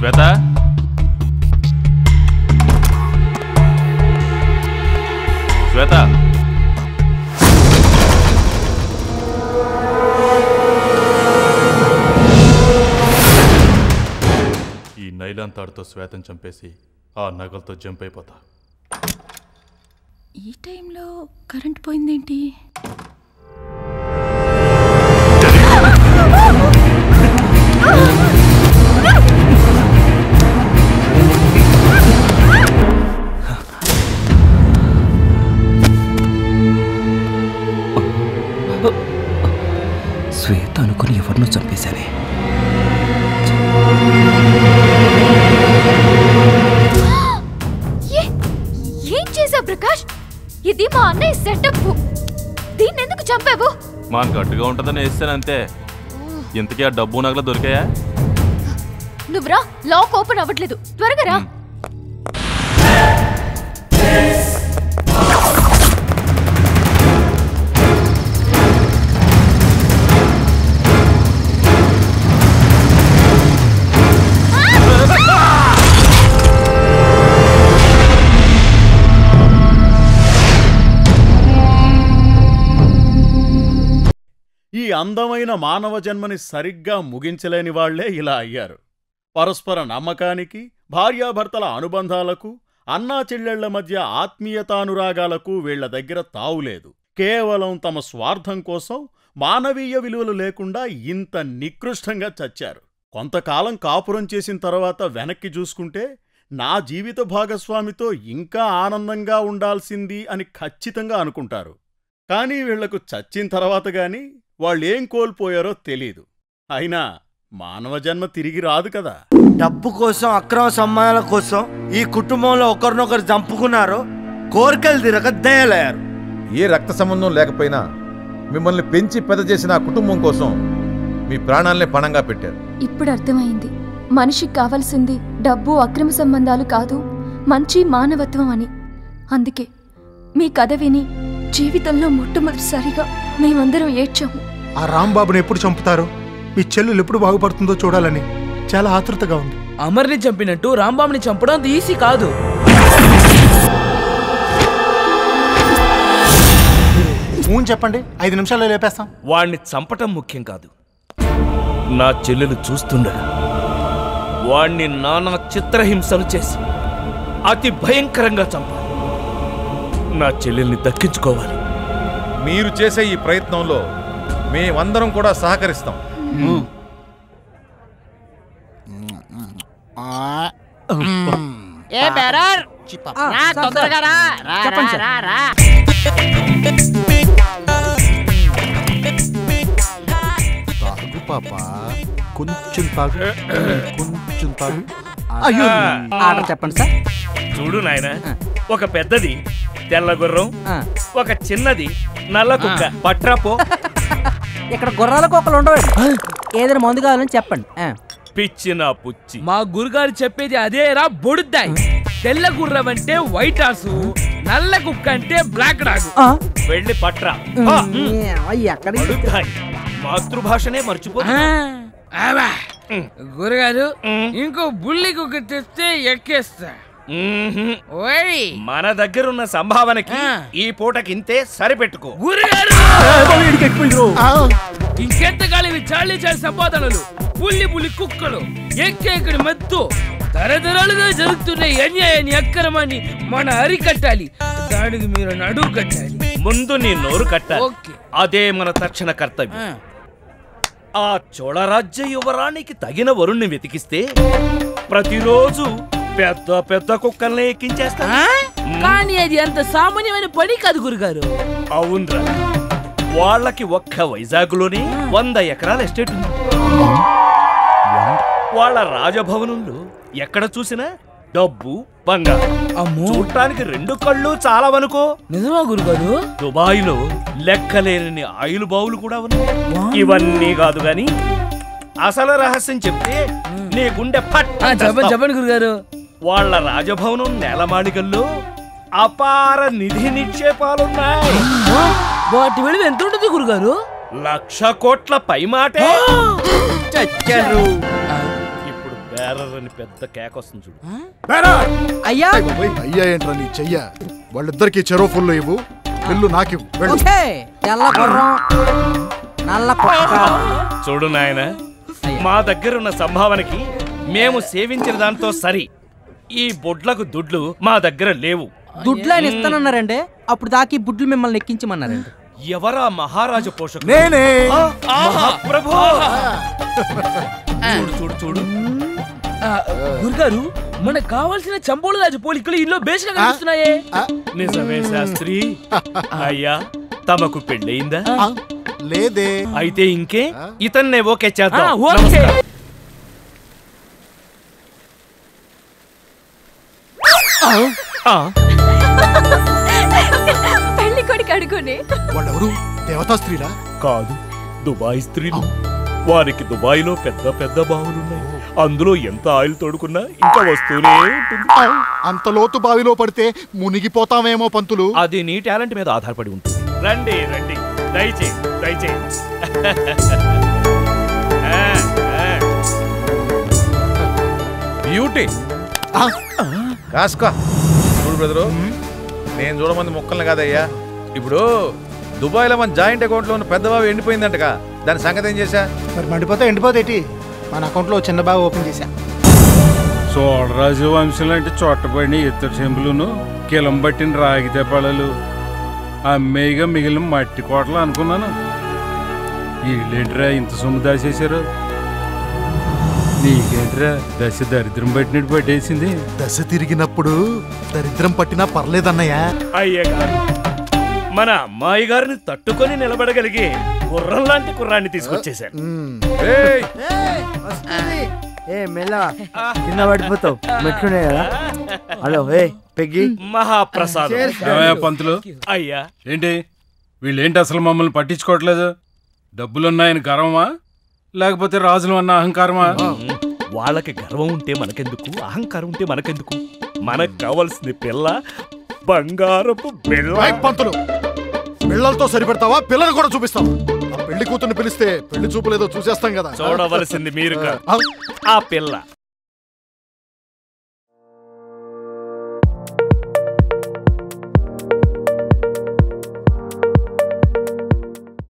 శ్వేత, శ్వేత, ఈ నైలాన్ తాడుతో శ్వేతను చంపేసి ఆ నగలతో జంప్ అయిపోతా. ఈ టైంలో కరెంట్ పోయిందేంటి? శ్వేత అనుకుని ఎవరినో చంపేశానే. ఏం చేసావు ప్రకాష్? ఇది మా అన్నయ్య సెటప్. దీన్ని ఎందుకు చంపావు? మాకు గట్టుగా ఉంటుందని వేస్తానంతే. ఇంతకీ ఆ డబ్బు నగలు దొరికాయా? నువ్వురా, లాక్ ఓపెన్ అవ్వట్లేదు, త్వరగా రా. ఈ అందమైన మానవ జన్మని సరిగ్గా ముగించలేని వాళ్లే ఇలా అయ్యారు. పరస్పర నమ్మకానికి, భార్యాభర్తల అనుబంధాలకు, అన్నా చెల్లెళ్ల మధ్య ఆత్మీయతానురాగాలకు వీళ్ల దగ్గర తావులేదు. కేవలం తమ స్వార్థం కోసం మానవీయ విలువలు లేకుండా ఇంత నికృష్టంగా చచ్చారు. కొంతకాలం కాపురం చేసిన తర్వాత వెనక్కి చూసుకుంటే నా జీవిత భాగస్వామితో ఇంకా ఆనందంగా ఉండాల్సింది అని ఖచ్చితంగా అనుకుంటారు. కానీ వీళ్లకు చచ్చిన తర్వాత గాని వాళ్ళేం కోల్పోయారో తెలీదు. అయినా మానవ జన్మ తిరిగి రాదు కదా. డబ్బు కోసం, అక్రమ సంబంధాల కోసం ఈ కుటుంబంలో ఒకరినొకరు చంపుకున్నారు. కోరికలు తిరగ దయలయ్యారు. ఏ రక్త సంబంధం లేకపోయినా మిమ్మల్ని పెంచి పెద్ద చేసిన ఆ కుటుంబం కోసం మీ ప్రాణాలనే పణంగా పెట్టారు. ఇప్పుడు అర్థమైంది, మనిషికి కావాల్సింది డబ్బు, అక్రమ సంబంధాలు కాదు, మంచి మానవత్వం అని. అందుకే మీ కథ విని జీవితంలో మొట్టమొదటిసారిగా మేమందరం ఏడ్చాము. ఆ రాంబాబుని ఎప్పుడు చంపుతారో, మీ చెల్లెలు ఎప్పుడు బాగుపడుతుందో చూడాలని చాలా ఆతృతగా ఉంది. అమర్ని చంపినట్టు రాంబాబుని చంపడం అంత ఈజీ కాదు. చెప్పండి, 5 నిమిషాల్లో లేపేస్తాం. వాణ్ణి చంపటం ముఖ్యం కాదు, నా చెల్లెలు చూస్తుండగా వాణ్ణి నానా చిత్రహింసలు చేసి అతి భయంకరంగా చంపాలి. నా చెల్లెల్ని దక్కించుకోవాలి. మీరు చేసే ఈ ప్రయత్నంలో మేమందరం కూడా సహకరిస్తాం. తాగు పాపా, కొంచెం తాగు, కొంచెం తాగు. అయ్యో, ఆర్డర్ చెప్పండి సార్. చూడు నాయన, ఒక పెద్దది తెల్ల గుర్రం, ఒక చిన్నది నల్ల కుక్క. పట్రాపో. ఇక్కడ గుర్రాల కుక్కలు ఉండవు. ఏదైనా మందు కావాలని చెప్పండి. పిచ్చిన పుచ్చి, మా గురుగారు చెప్పేది అదేరా బొడుద్దాయి. తెల్ల గుర్రం అంటే వైట్ హార్స్, నల్ల కుక్క అంటే బ్లాక్ డాగ్. వెళ్ళి పట్రా. మాతృభాషనే మర్చిపో. గురుగారు, ఇంకో బుల్లి కుక్క తెస్తే ఎక్కేస్తా. మన దగ్గరున్న సంభావనకి ఈ పూటకింతే సరిపెట్టుకో. ఇంకెంతకాలం ఇవి చాలీ చాలి సంపాదనలు, పుల్లి పుల్లి కుక్కలు, ఎక్కేకడి మెత్తు తరతరాలుగా జరుగుతున్న అన్యాయాన్ని, అక్రమాన్ని మన అరికట్టాలి. దానికి మీరు నడువు కట్టాలి. ముందు నీ నోరు కట్టాలి. అదే మన తక్షణ కర్తవ్యం. ఆ చోళరాజ్య యువరానికి తగిన వరుణ్ణి వెతికిస్తే ప్రతిరోజు పెద్ద పెద్ద కుక్కల్ని ఎక్కించేస్తా. కానీ అది అంత సామాన్యమైన పని కాదు గురుగారు. అవునరా, వాళ్ళకి ఒక్క వైజాగ్ లోనే 100 ఎకరాల ఎస్టేట్ ఉంది. వాళ్ళ రాజభవనంలో ఎక్కడ చూసినా డబ్బు, బంగారం. చూడటానికి 2 కళ్ళు చాలవనుకో. నిజమా గురుగారు? దుబాయ్ లో లెక్కలేని ఆయిల్ బావులు కూడా ఉన్నాయి. ఇవన్నీ కాదు గాని అసలు రహస్యం చెప్తే నీ గుండె చెప్పండి గురుగారు. వాళ్ళ రాజభవనం నేలమాళికల్లో అపార నిధి నిక్షేపాలున్నాయి. వాటి విలువ ఎంత ఉంటుంది గురుగారు? 1,00,000 కోట్ల పైమాటే. ఇప్పుడు బేరర్ అని పెద్ద కేక వస్తుంది చూడు. అయ్యా అయ్యా ఏంట్రా నీ చెయ్య? వాళ్ళిద్దరికి చెరో ఫుల్ ఇవ్వు, బిల్లు నాకు తెల్ల గుర్రం నల్ల కుక్క. చూడు నాయన, మా దగ్గర ఉన్న సంభావనకి మేము సేవించిన దాంతో సరి. ఈ బొడ్లకు దుడ్లు మా దగ్గర లేవు. దుడ్లు ఆయన ఇస్తానన్నారండి, అప్పుడు దాకి బుడ్లు మిమ్మల్ని ఎక్కించమన్నారండి. ఎవరా మహారాజు పోషకుడు? నేనే. ప్రభు చూడు చూడు చూడు. గురుగారు, మనకు కావాల్సిన చంపోలు రాజు పోలికలు ఇల్లు బేసిగా కనిపిస్తున్నాయే. నిజమే శాస్త్రి. అయ్యా, తమకు పెళ్ళయిందా? లేదే. అయితే ఇంకే ఇతన్నే ఓకే చేద్దాం. ఓకే. పెళ్లి కొడుకు అడుగునే. వాళ్ళెవరు? దేవతా స్త్రీలా? కాదు, దుబాయ్ స్త్రీలు. వారికి దుబాయ్లో పెద్ద పెద్ద బావులున్నాయి. అందులో ఎంత ఆయిల్ తోడుకున్నా ఇంకా వస్తూనే ఉంటుంది. అంత లోతు బావిలో పడితే మునిగిపోతామేమో పంతులు. అది నీ టాలెంట్ మీద ఆధారపడి ఉంటుంది. రండి రండి, దయచేయి దయచేయి. బ్యూటీ కాస్కా. చూడు బ్రదరు, నేను చూడమంది మొక్కల్ని కాదయ్యా. ఇప్పుడు దుబాయ్లో మన జాయింట్ అకౌంట్లో ఉన్న పెద్ద బావి ఎండిపోయిందంటగా, దాని సంగతి ఏం చేశా? మరి మండిపోతే ఎండిపోతేటి, మన అకౌంట్లో చిన్న బాగా ఓపెన్ చేశా. చోడరాజు వంశం లాంటి చోటపడిన ఇద్దరు చెంబులును కిలం పట్టిన రాగి తెప్పాళలు అమ్మేయిగా మిగిలిన మట్టి కోటలు అనుకున్నాను. వీళ్ళేంట్రా ఇంత సొమ్ము దాచేశారు? నీకేంట్రా దశ దరిద్రం పట్టినట్టు పట్టేసింది? దశ తిరిగినప్పుడు దరిద్రం పట్టినా పర్లేదన్నయ్యా. అయ్యగారు, మన అమ్మాయి గారిని తట్టుకొని నిలబడగలిగే గుర్రం లాంటి కుర్రాన్ని తీసుకొచ్చేశారు. కింద పడిపోతావు, మెట్లునే కదా. Hello Peggy. మహాప్రసాదం. పంతులు అయ్యా, ఏంటి వీళ్ళేంటి అసలు మమ్మల్ని పట్టించుకోవట్లేదు? డబ్బులున్నాయని గర్వమా, లేకపోతే రాజులు అన్న అహంకారమా? వాళ్ళకి గర్వం ఉంటే మనకెందుకు, అహంకారం ఉంటే మనకెందుకు? మనకు కావాల్సింది పిల్ల, బంగారపు బిళ్ళ. పంతులు, పిల్లలతో సరిపెడతావా? పిల్లలు కూడా చూపిస్తావా? పెళ్లి కూతుర్ని పిలిస్తే పెళ్లి చూపులేదో చూసేస్తాం కదా. చూడవలసింది మీరు కాదు, ఆ పిల్ల.